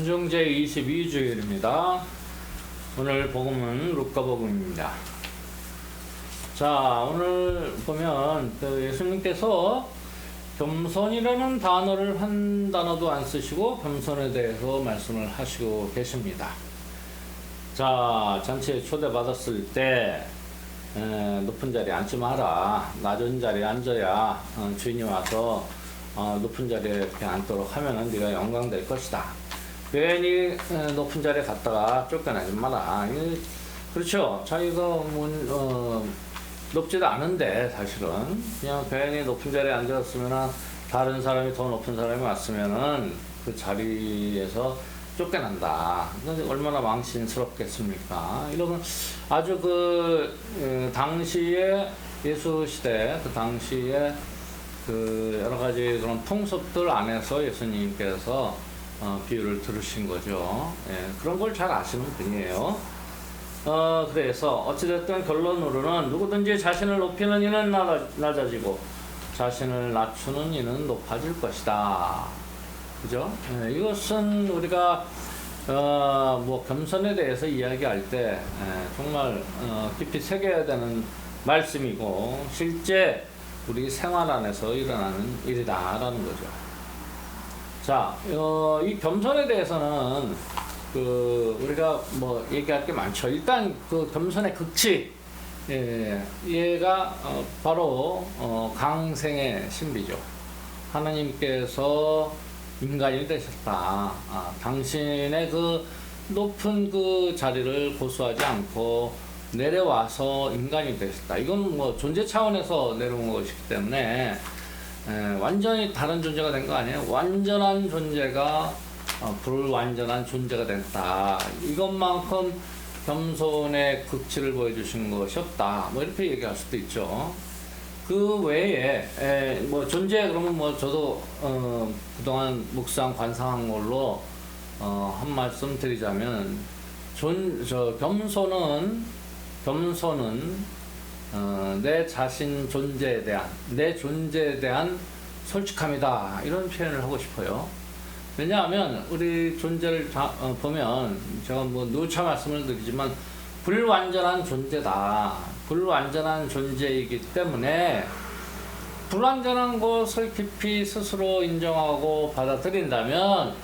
순종 제22주일입니다. 오늘 복음은 루카복음입니다. 자, 오늘 보면 예수님께서 겸손이라는 단어를 한 단어도 안 쓰시고 겸손에 대해서 말씀을 하시고 계십니다. 자, 잔치에 초대받았을 때 높은 자리에 앉지 마라. 낮은 자리에 앉아야 주인이 와서 높은 자리에 이렇게 앉도록 하면은 네가 영광될 것이다. 괜히 높은 자리에 갔다가 쫓겨나지 마라. 그렇죠. 자기가 높지도 않은데 사실은 그냥 괜히 높은 자리에 앉았으면 다른 사람이 더 높은 사람이 왔으면은 그 자리에서 쫓겨난다. 얼마나 망신스럽겠습니까? 이런 아주 당시에 예수 시대 그 당시에 여러 가지 그런 풍습들 안에서 예수님께서 비유를 들으신 거죠. 예, 그런 걸 잘 아시는 분이에요. 그래서 어찌됐든 결론으로는 누구든지 자신을 높이는 이는 낮아지고 자신을 낮추는 이는 높아질 것이다. 그죠? 예, 이것은 우리가 겸손에 대해서 이야기할 때 정말 깊이 새겨야 되는 말씀이고 실제 우리 생활 안에서 일어나는 일이다라는 거죠. 자, 이 겸손에 대해서는 우리가 얘기할 게 많죠. 일단 겸손의 극치, 얘가 바로 강생의 신비죠. 하나님께서 인간이 되셨다. 당신의 높은 자리를 고수하지 않고 내려와서 인간이 되셨다. 이건 존재 차원에서 내려온 것이기 때문에 완전히 다른 존재가 된 거 아니에요. 완전한 존재가 불완전한 존재가 됐다. 이것만큼 겸손의 극치를 보여주신 것이 없다. 이렇게 얘기할 수도 있죠. 그 외에 존재 그러면 저도 그동안 묵상 관상한 걸로 한 말씀 드리자면 겸손은 내 자신 존재에 대한 내 존재에 대한 솔직함이다. 이런 표현을 하고 싶어요. 왜냐하면 우리 존재를 보면 제가 누차 말씀을 드리지만 불완전한 존재다. 불완전한 존재이기 때문에 불완전한 것을 깊이 스스로 인정하고 받아들인다면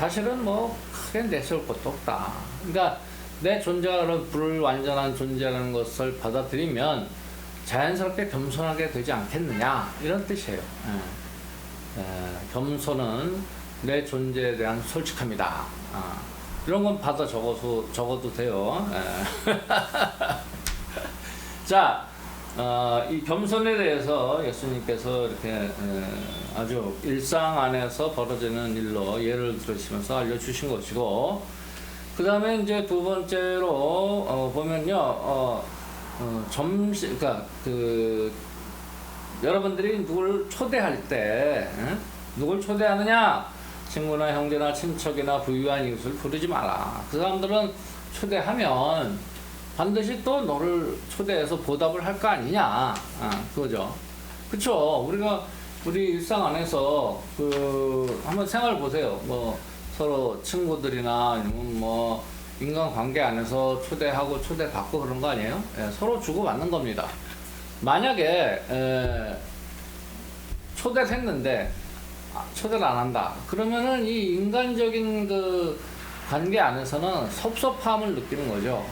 사실은 크게 내세울 것도 없다. 그러니까 내 존재가 불완전한 존재라는 것을 받아들이면 자연스럽게 겸손하게 되지 않겠느냐 이런 뜻이에요. 겸손은 내 존재에 대한 솔직함이다. 이런 건 받아 적어도 돼요. 자, 이 겸손에 대해서 예수님께서 이렇게 아주 일상 안에서 벌어지는 일로 예를 들으시면서 알려주신 것이고, 그 다음에 이제 두 번째로 보면요, 그러니까 여러분들이 누굴 초대할 때 누굴 초대하느냐? 친구나 형제나 친척이나 부유한 이웃을 부르지 마라. 그 사람들은 초대하면 반드시 또 너를 초대해서 보답을 할 거 아니냐? 그거죠. 그쵸? 우리 일상 안에서 한번 생각을 보세요. 서로 친구들이나 아니면 인간관계 안에서 초대하고 초대받고 그런 거 아니에요? 서로 주고받는 겁니다. 만약에 초대를 했는데 초대를 안 한다. 그러면은 이 인간적인 관계 안에서는 섭섭함을 느끼는 거죠.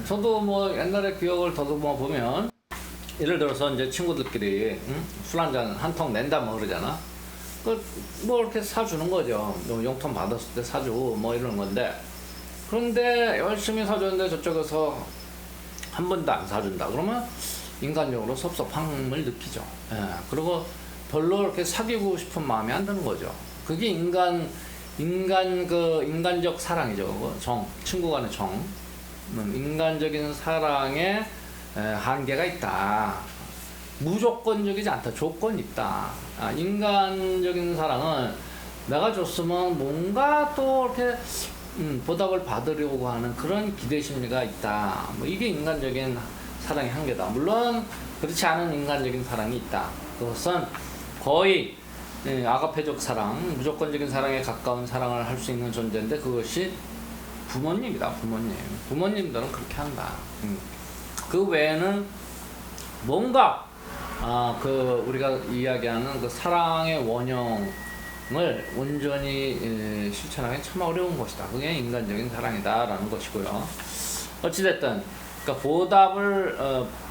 저도 옛날에 기억을 더듬어 보면 예를 들어서 이제 친구들끼리 술 한 통 낸다면 그러잖아. 이렇게 사주는 거죠. 용돈 받았을 때 사주고 이러는 건데, 그런데 열심히 사줬는데 저쪽에서 한 번도 안 사준다. 그러면 인간적으로 섭섭함을 느끼죠. 그리고 별로 이렇게 사귀고 싶은 마음이 안 드는 거죠. 그게 인간적 사랑이죠. 친구 간의 정. 인간적인 사랑에 한계가 있다. 무조건적이지 않다. 조건이 있다. 인간적인 사랑은 내가 줬으면 뭔가 또 이렇게 보답을 받으려고 하는 그런 기대 심리가 있다. 이게 인간적인 사랑의 한계다. 물론 그렇지 않은 인간적인 사랑이 있다. 그것은 거의 아가페적 사랑, 무조건적인 사랑에 가까운 사랑을 할 수 있는 존재인데 그것이 부모님이다. 부모님들은 그렇게 한다. 그 외에는 뭔가 우리가 이야기하는 그 사랑의 원형을 온전히 실천하기 참 어려운 것이다. 그게 인간적인 사랑이다라는 것이고요. 어찌됐든 그러니까 보답을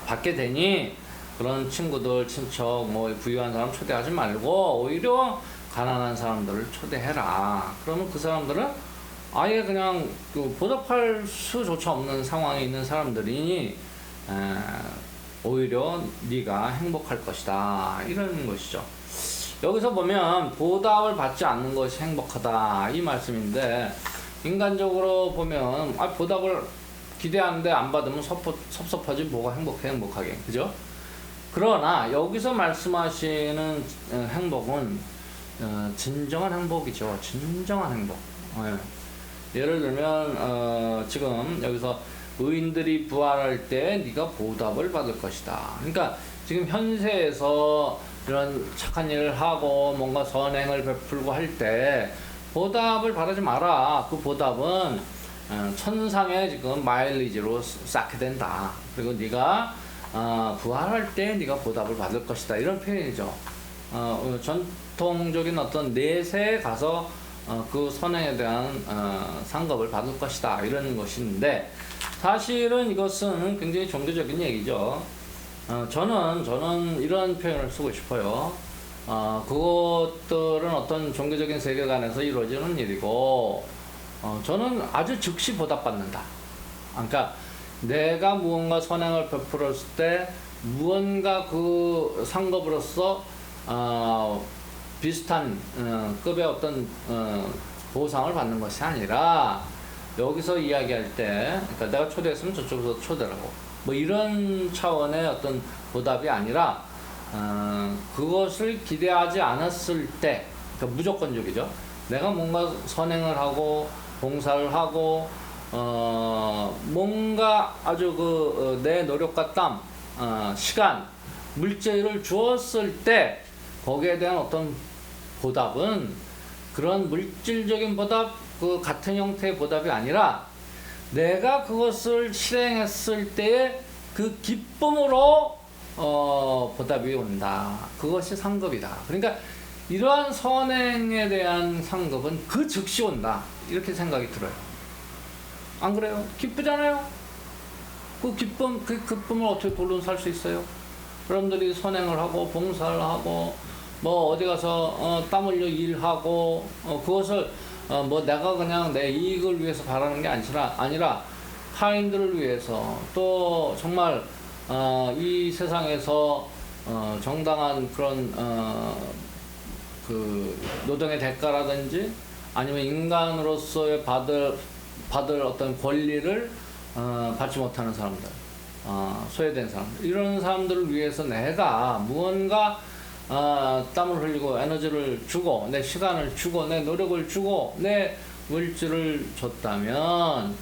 받게 되니 그런 친구들, 친척, 뭐 부유한 사람 초대하지 말고 오히려 가난한 사람들을 초대해라. 그러면 그 사람들은 아예 그냥 그 보답할 수조차 없는 상황에 있는 사람들이니 오히려 네가 행복할 것이다. 이런 것이죠. 여기서 보면 보답을 받지 않는 것이 행복하다 이 말씀인데, 인간적으로 보면 보답을 기대하는데 안 받으면 섭섭하지 뭐가 행복하게, 그죠? 그러나 여기서 말씀하시는 행복은 진정한 행복이죠. 진정한 행복. 예를 들면 지금 여기서 의인들이 부활할 때 네가 보답을 받을 것이다. 그러니까 지금 현세에서 이런 착한 일을 하고 뭔가 선행을 베풀고 할 때 보답을 바라지 마라. 그 보답은 천상에 지금 마일리지로 쌓게 된다. 그리고 네가 부활할 때 네가 보답을 받을 것이다. 이런 표현이죠. 전통적인 어떤 내세에 가서 그 선행에 대한 상급을 받을 것이다. 이런 것인데 사실은 이것은 굉장히 종교적인 얘기죠. 저는 이런 표현을 쓰고 싶어요. 그것들은 어떤 종교적인 세계관에서 이루어지는 일이고, 저는 아주 즉시 보답받는다. 그러니까 내가 무언가 선행을 베풀었을 때 무언가 그 상급으로서 비슷한 급의 어떤 보상을 받는 것이 아니라, 여기서 이야기할 때 그러니까 내가 초대했으면 저쪽에서 초대를 하고 뭐 이런 차원의 어떤 보답이 아니라 그것을 기대하지 않았을 때, 그러니까 무조건적이죠. 내가 뭔가 선행을 하고 봉사를 하고 뭔가 아주 내 노력과 땀, 시간, 물질을 주었을 때 거기에 대한 어떤 보답은 그런 물질적인 보답, 그 같은 형태의 보답이 아니라 내가 그것을 실행했을 때의 그 기쁨으로 보답이 온다. 그것이 상급이다. 그러니까 이러한 선행에 대한 상급은 그 즉시 온다. 이렇게 생각이 들어요. 안 그래요? 기쁘잖아요? 그 기쁨을 어떻게 돈으로 살 수 있어요? 여러분들이 선행을 하고 봉사를 하고 뭐 어디 가서 땀 흘려 일하고 그것을 뭐 내가 그냥 내 이익을 위해서 바라는 게 아니라 타인들을 위해서, 또 정말 이 세상에서 정당한 그런 그 노동의 대가라든지 아니면 인간으로서의 받을 어떤 권리를 받지 못하는 사람들, 소외된 사람들, 이런 사람들을 위해서 내가 무언가 땀을 흘리고 에너지를 주고 내 시간을 주고 내 노력을 주고 내 물질을 줬다면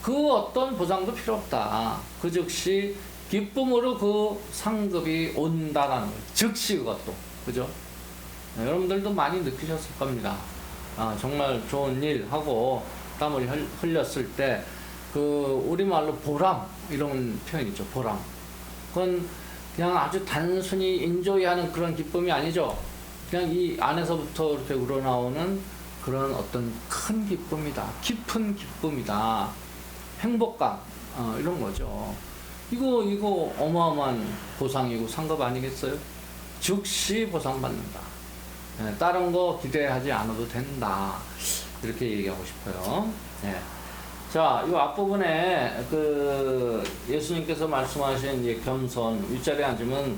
그 어떤 보상도 필요 없다. 그 즉시 기쁨으로 그 상급이 온다라는 거예요. 즉시 그것도. 그죠? 여러분들도 많이 느끼셨을 겁니다. 정말 좋은 일 하고 땀을 흘렸을 때 그 우리말로 보람, 이런 표현이죠. 보람. 그건 그냥 아주 단순히 인조이하는 그런 기쁨이 아니죠. 그냥 이 안에서부터 이렇게 우러나오는 그런 어떤 큰 기쁨이다. 깊은 기쁨이다. 행복감, 이런 거죠. 이거 어마어마한 보상이고 상급 아니겠어요? 즉시 보상받는다. 다른 거 기대하지 않아도 된다. 이렇게 얘기하고 싶어요. 네. 자, 이 앞부분에 그 예수님께서 말씀하신 이 겸손, 윗자리에 앉으면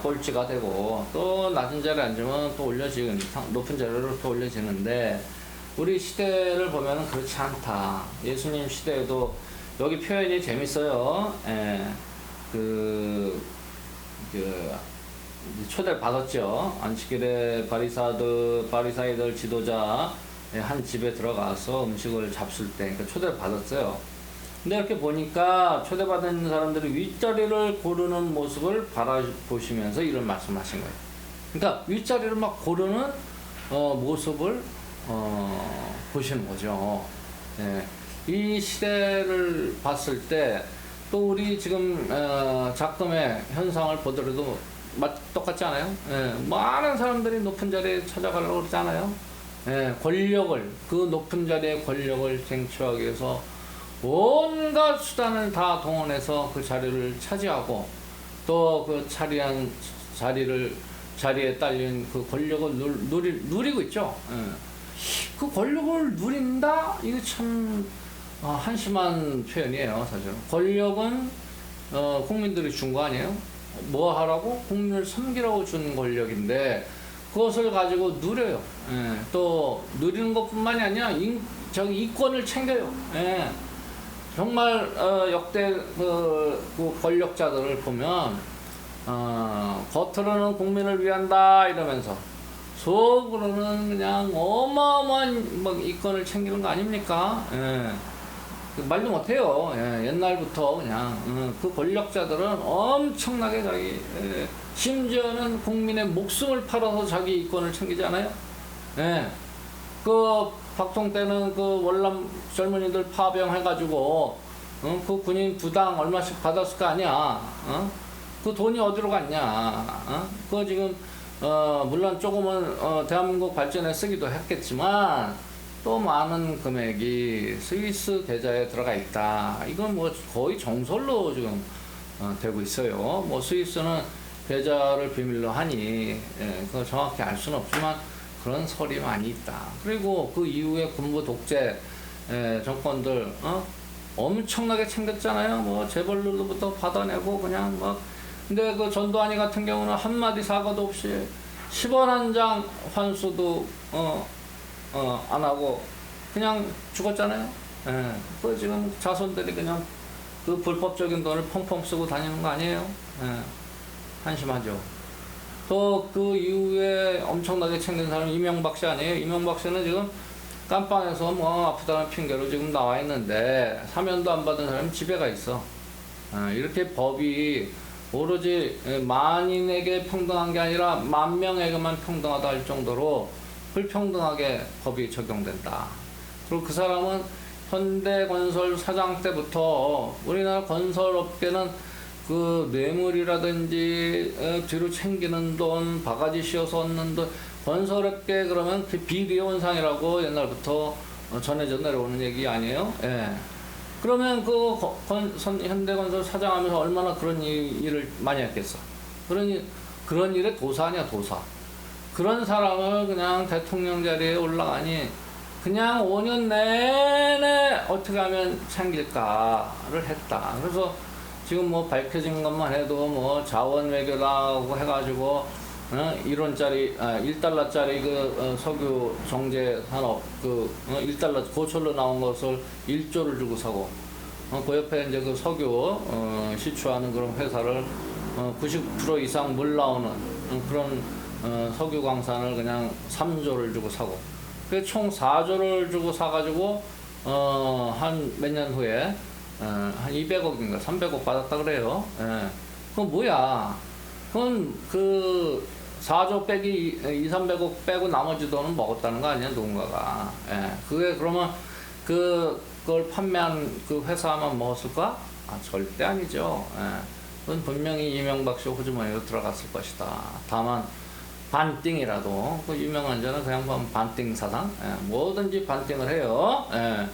꼴찌가 되고 또 낮은 자리에 앉으면 또 올려지는, 높은 자리로 또 올려지는데, 우리 시대를 보면은 그렇지 않다. 예수님 시대에도 여기 표현이 재밌어요. 초대를 받았죠. 안식일에 바리사이들 지도자 한 집에 들어가서 음식을 잡술 때, 그러니까 초대를 받았어요. 근데 이렇게 보니까 초대받은 사람들이 윗자리를 고르는 모습을 바라보시면서 이런 말씀을 하신 거예요. 그러니까 윗자리를 막 고르는 모습을 보시는 거죠. 예. 이 시대를 봤을 때 또 우리 지금 작금의 현상을 보더라도 똑같지 않아요? 예. 많은 사람들이 높은 자리에 찾아가려고 그러잖아요. 예. 권력을, 그 높은 자리의 권력을 쟁취하기 위해서 온갖 수단을 다 동원해서 그 자리를 차지하고 또 그 자리에 딸린 그 권력을 누리고 있죠. 예. 그 권력을 누린다? 이게 참 한심한 표현이에요, 사실은. 권력은 국민들이 준 거 아니에요? 뭐 하라고? 국민을 섬기라고 준 권력인데 그것을 가지고 누려요. 예. 또 누리는 것뿐만이 아니라 이권을 챙겨요. 예. 정말 역대 그 권력자들을 보면 겉으로는 국민을 위한다 이러면서 속으로는 그냥 어마어마한 막 이권을 챙기는 거 아닙니까? 예. 말도 못해요. 예. 옛날부터 그냥 그 권력자들은 엄청나게 심지어는 국민의 목숨을 팔아서 자기 이권을 챙기지 않아요? 예. 그 박통 때는 그 월남 젊은이들 파병해가지고 그 군인 부당 얼마씩 받았을 거 아니야? 그 돈이 어디로 갔냐? 그거 지금 물론 조금은 대한민국 발전에 쓰기도 했겠지만 또 많은 금액이 스위스 계좌에 들어가 있다. 이건 뭐 거의 정설로 지금 되고 있어요. 뭐 스위스는 계좌를 비밀로 하니 그거 정확히 알 수는 없지만 그런 설이 많이 있다. 그리고 그 이후에 군부 독재 정권들 엄청나게 챙겼잖아요. 뭐 재벌로부터 받아내고 그냥 막. 근데 그 전두환이 같은 경우는 한마디 사과도 없이 10원 한 장 환수도 안 하고 그냥 죽었잖아요. 예. 그 지금 자손들이 그냥 그 불법적인 돈을 펑펑 쓰고 다니는 거 아니에요? 예. 한심하죠. 또 그 이후에 엄청나게 챙긴 사람이 이명박 씨 아니에요? 이명박 씨는 지금 깜빵에서 뭐 아프다는 핑계로 지금 나와 있는데 사면도 안 받은 사람이 집에 가 있어. 이렇게 법이 오로지 만인에게 평등한 게 아니라 만 명에게만 평등하다 할 정도로 불평등하게 법이 적용된다. 그리고 그 사람은 현대건설 사장 때부터 우리나라 건설업계는 그 뇌물이라든지 뒤로 챙기는 돈, 바가지 씌워서 얻는 돈, 건설업계 그러면 그 비리온상이라고 옛날부터 전해져 내려오는 얘기 아니에요? 예. 그러면 그 현대건설 사장하면서 얼마나 그런 일을 많이 했겠어. 그런 일에 도사 아니야, 도사. 그런 사람을 그냥 대통령 자리에 올라가니 그냥 5년 내내 어떻게 하면 챙길까를 했다. 그래서 지금 뭐 밝혀진 것만 해도 뭐 자원 외교라고 해가지고 1달러짜리 그 석유 정제 산업 1달러 고철로 나온 것을 1조를 주고 사고 그 옆에 이제 그 석유 시추하는 그런 회사를 90% 이상 물 나오는 그런 석유 광산을 그냥 3조를 주고 사고 그 총 4조를 주고 사가지고 한 몇 년 후에 한 200억인가 300억 받았다 그래요. 예. 그건 뭐야? 그건 그 4조 빼기 300억 빼고 나머지 돈은 먹었다는 거 아니야, 누군가가. 예. 그게 그러면 그걸 판매한 그 회사만 먹었을까? 절대 아니죠. 예. 그건 분명히 이명박 씨 호주머니로 들어갔을 것이다. 다만 반띵이라도 그 유명한 자는 그냥 반띵 사상, 예. 뭐든지 반띵을 해요. 예.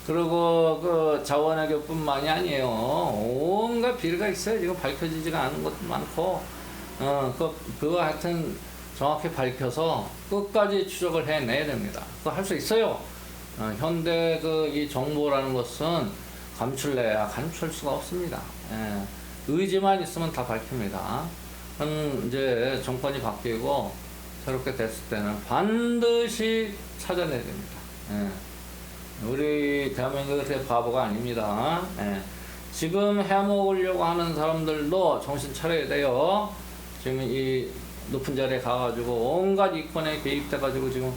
그리고 그 자원외교뿐만이 아니에요. 온갖 비리가 있어요. 지금 밝혀지지가 않은 것도 많고, 그거 하여튼 정확히 밝혀서 끝까지 추적을 해내야 됩니다. 그거 할 수 있어요. 현대 이 정보라는 것은 감출래야 감출 수가 없습니다. 예. 의지만 있으면 다 밝힙니다. 이제 정권이 바뀌고 새롭게 됐을 때는 반드시 찾아내야 됩니다. 예. 우리 대한민국이 그렇게 바보가 아닙니다. 예. 지금 해먹으려고 하는 사람들도 정신 차려야 돼요. 지금 이 높은 자리에 가가지고 온갖 이권에 개입돼가지고 지금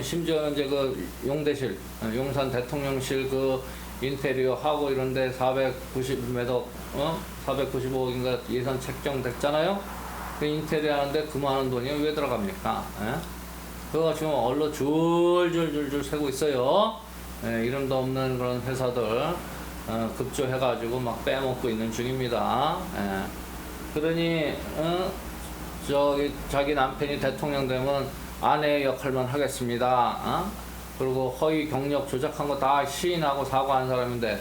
심지어는 이제 그 용대실, 용산 대통령실 그 인테리어 하고 이런데 490m, 495억인가 예산 책정됐잖아요. 그 인테리어 하는데 그 많은 돈이 왜 들어갑니까? 예? 그거 지금 얼로 줄줄줄줄 새고 있어요. 예, 이름도 없는 그런 회사들 급조해가지고 막 빼먹고 있는 중입니다. 예. 그러니 저기 자기 남편이 대통령 되면 아내의 역할만 하겠습니다. 그리고 허위 경력 조작한 거 다 시인하고 사과한 사람인데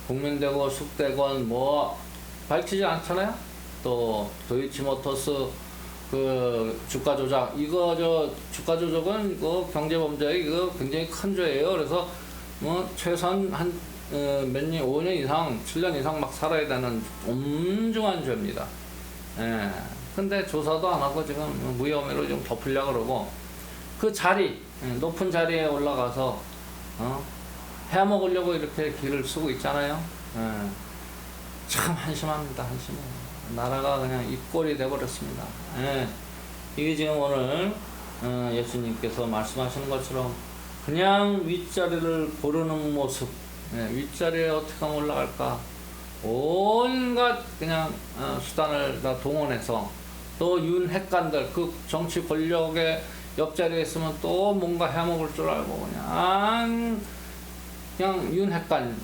국민대고 숙대건 뭐 밝히지 않잖아요. 또 도이치모터스 그 주가 조작 이거 주가 조작은 이거 경제범죄 이거 굉장히 큰 죄예요. 그래서 뭐 최소한 한 몇 년, 5년 이상, 7년 이상 막 살아야 되는 엄중한 죄입니다. 예. 근데 조사도 안 하고 지금 무혐의로 좀 덮으려고 그러고 그 자리, 높은 자리에 올라가서 해먹으려고 이렇게 길을 쓰고 있잖아요. 예. 참 한심합니다. 한심해. 나라가 그냥 입골이 돼버렸습니다. 예. 이게 지금 오늘 예수님께서 말씀하시는 것처럼 그냥 윗자리를 고르는 모습, 예. 윗자리에 어떻게 하면 올라갈까 온갖 그냥 수단을 다 동원해서 또 윤핵관들 그 정치 권력의 옆자리에 있으면 또 뭔가 해먹을 줄 알고 그냥 윤핵관,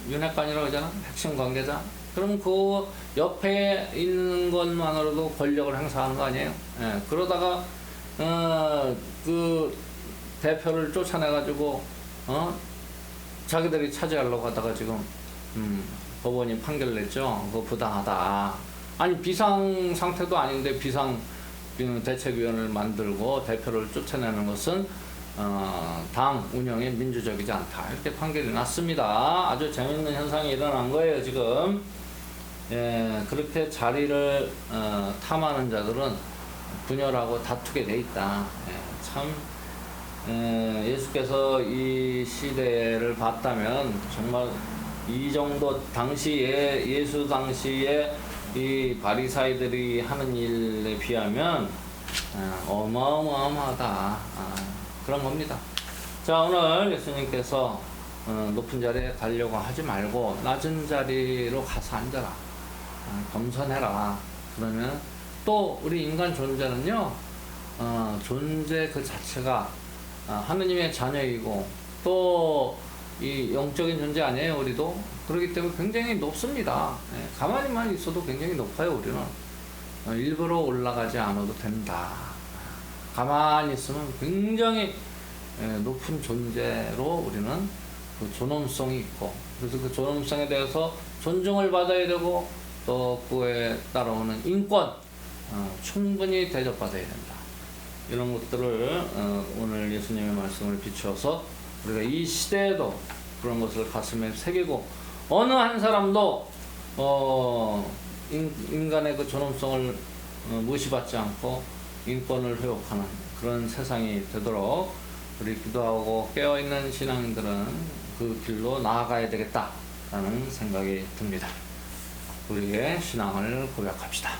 윤핵관이라고 하잖아. 핵심 관계자. 그럼 그 옆에 있는 것만으로도 권력을 행사하는 거 아니에요? 예, 그러다가, 그 대표를 쫓아내가지고, 자기들이 차지하려고 하다가 지금, 법원이 판결 냈죠. 그거 부당하다. 아니, 비상 상태도 아닌데 비상 대책위원회를 만들고 대표를 쫓아내는 것은 당 운영에 민주적이지 않다. 이렇게 판결이 났습니다. 아주 재밌는 현상이 일어난 거예요, 지금. 예, 그렇게 자리를 탐하는 자들은 분열하고 다투게 돼 있다. 예, 참 예수께서 이 시대를 봤다면 정말 이 정도 당시에 예수 당시에 이 바리사이들이 하는 일에 비하면 어마어마하다 그런 겁니다. 자, 오늘 예수님께서 높은 자리에 가려고 하지 말고 낮은 자리로 가서 앉아라. 겸손해라. 그러면 또 우리 인간 존재는요, 존재 그 자체가 하느님의 자녀이고 또 이 영적인 존재 아니에요, 우리도. 그렇기 때문에 굉장히 높습니다. 예, 가만히만 있어도 굉장히 높아요, 우리는. 일부러 올라가지 않아도 된다. 가만히 있으면 굉장히 높은 존재로 우리는 그 존엄성이 있고, 그래서 그 존엄성에 대해서 존중을 받아야 되고, 또 그에 따라오는 인권, 충분히 대접받아야 된다. 이런 것들을 오늘 예수님의 말씀을 비추어서 우리가 이 시대에도 그런 것을 가슴에 새기고 어느 한 사람도 인간의 그 존엄성을 무시받지 않고 인권을 회복하는 그런 세상이 되도록 우리 기도하고 깨어있는 신앙인들은 그 길로 나아가야 되겠다라는 생각이 듭니다. 우리의 신앙을 고백합시다.